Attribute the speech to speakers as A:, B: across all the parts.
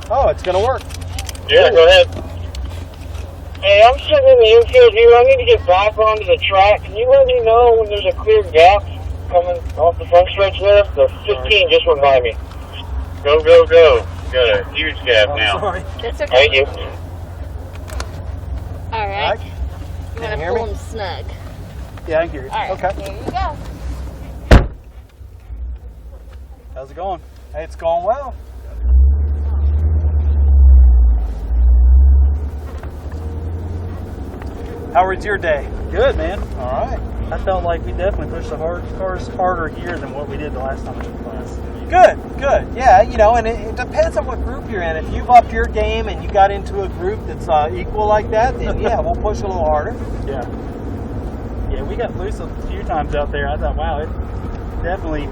A: Oh, it's going to work.
B: Yeah, go ahead. Hey, I'm sitting in the infield here. I need to get back onto the track. Can you let me know when there's a clear gap coming off the front stretch there? The 15 just went by me. Go, go, go. Got a huge gap now.
A: Sorry.
C: That's okay.
B: Thank you.
C: All right. You
A: Can
C: want
A: you
C: to
A: hear
C: pull
A: me?
C: them snug.
A: Yeah, I can hear you.
C: All right.
A: Okay.
C: There you go.
A: How's it going? Hey, it's going well. How was your day? Good, man. All right.
D: I felt like we definitely pushed the cars harder here than what we did the last time we took class.
A: Good, good. Yeah, you know, and it depends on what group you're in. If you've upped your game and you got into a group that's equal like that, then yeah, we'll push a little harder.
D: Yeah. Yeah, we got loose a few times out there. I thought, wow, it definitely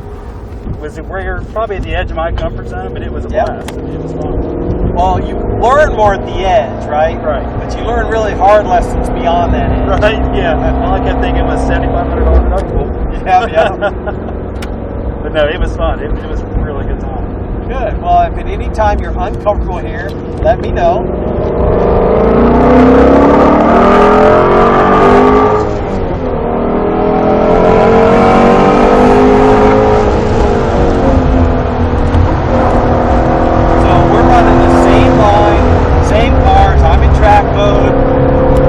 D: was where probably at the edge of my comfort zone, but it was a blast. It was fun.
A: Well, you learn more at the edge, right?
D: Right.
A: But you learn really hard lessons beyond that edge.
D: Right, yeah. All I kept thinking was $7,500 deductible.
A: Yeah, yeah.
D: But no, it was fun. It was a really good time.
A: Good. Well, if at any time you're uncomfortable here, let me know. So we're running the same line, same cars. I'm in track mode.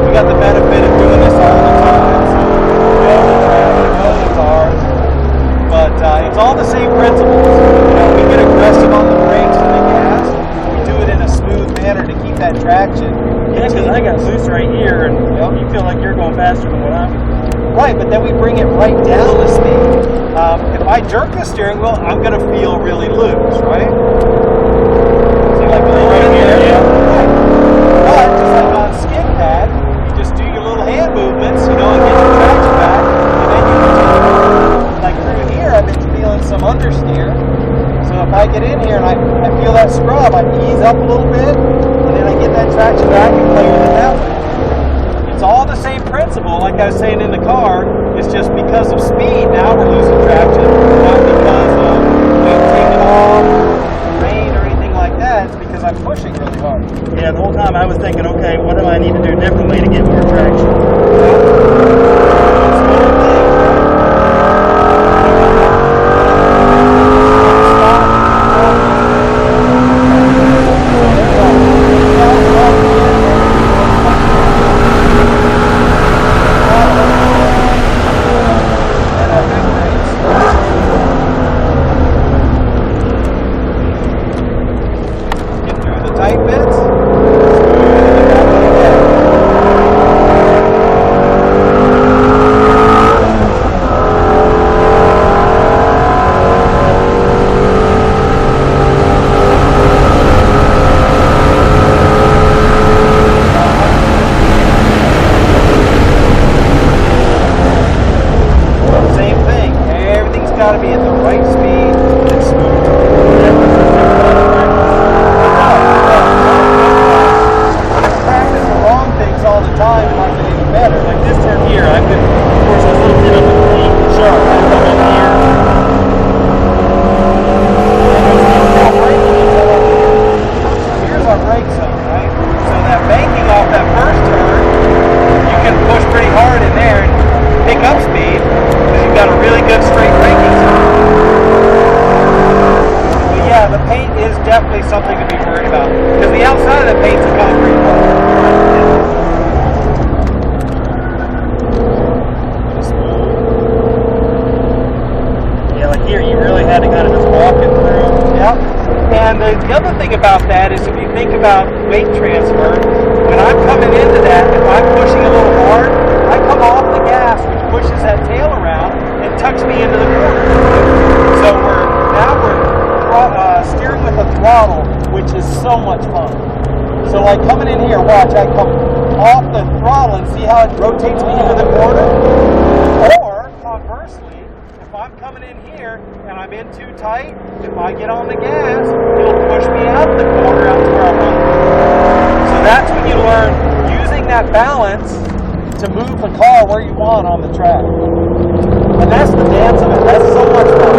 A: We got the benefit of doing this all the time. So we know the track, we know the cars. But it's all the same principles. You know, we get aggressive on the brakes and the gas. We do it in a smooth manner to keep that traction.
D: Yeah, because I got loose right here, and you feel like you're going faster than what I'm going.
A: Right, but then we bring it right down the speed. If I jerk the steering wheel, I'm going to feel really loose, right? See, like right here, yeah. Right. But just like on skid pad, you just do your little hand movements, you know, and get your traction back, and then you continue. Like through here, I've been feeling some understeer. So if I get in here and I feel that scrub, I ease up a little bit, and then I get that traction back and play with it that way. It's all the same principle, like I was saying in the car. It's just because of speed, now we're losing traction, not because of taking off, rain, or anything like that. It's because I'm pushing really hard.
D: Yeah, the whole time I was thinking, okay, what do I need to do differently to get more traction?
A: Something to be worried about, because the outside of the paint's a concrete color.
D: Yeah, like here, you really had to kind of just walk it through.
A: Yep. And the other thing about that is, if you think about weight transfer, when I'm coming into that, if I'm pushing a little hard, I come off the gas, which pushes that tail around and tucks me into the corner. So now we're steering with a throttle, which is so much fun. So like coming in here, watch, I come off the throttle and see how it rotates me into the corner. Or conversely, if I'm coming in here and I'm in too tight, if I get on the gas, it'll push me out the corner out to where I want to. So that's when you learn using that balance to move the car where you want on the track. And that's the dance of it. That's so much fun.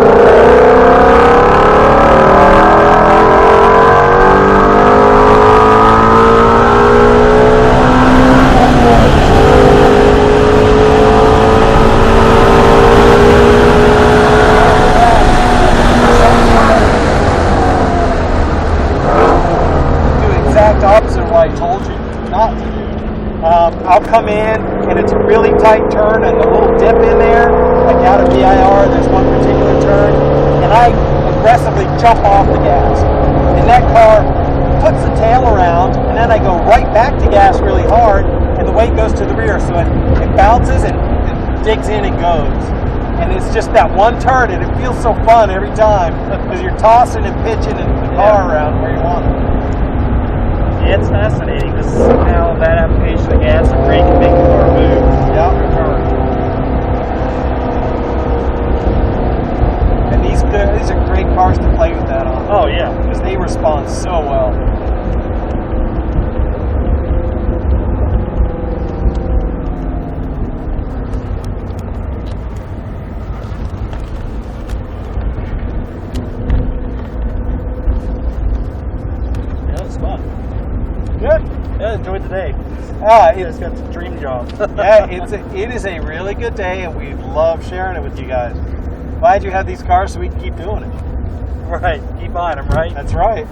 A: I'll come in and it's a really tight turn and a little dip in there, like out of VIR, there's one particular turn, and I aggressively jump off the gas. And that car puts the tail around, and then I go right back to gas really hard, and the weight goes to the rear, so it bounces and it digs in and goes. And it's just that one turn, and it feels so fun every time, because you're tossing and pitching the car around where you want it.
D: Yeah, it's fascinating because how that application of gas and brake can make the car move.
A: Yeah. And these are great cars to play with that on.
D: Oh yeah,
A: Because they respond so well.
D: yeah, it's fun.
A: Good.
D: Yeah, enjoyed the day.
A: It's
D: It's got a dream job.
A: yeah, it is a really good day, and we love sharing it with you guys. Glad you have these cars so we can keep doing it.
D: Right, keep buying them, right?
A: That's right.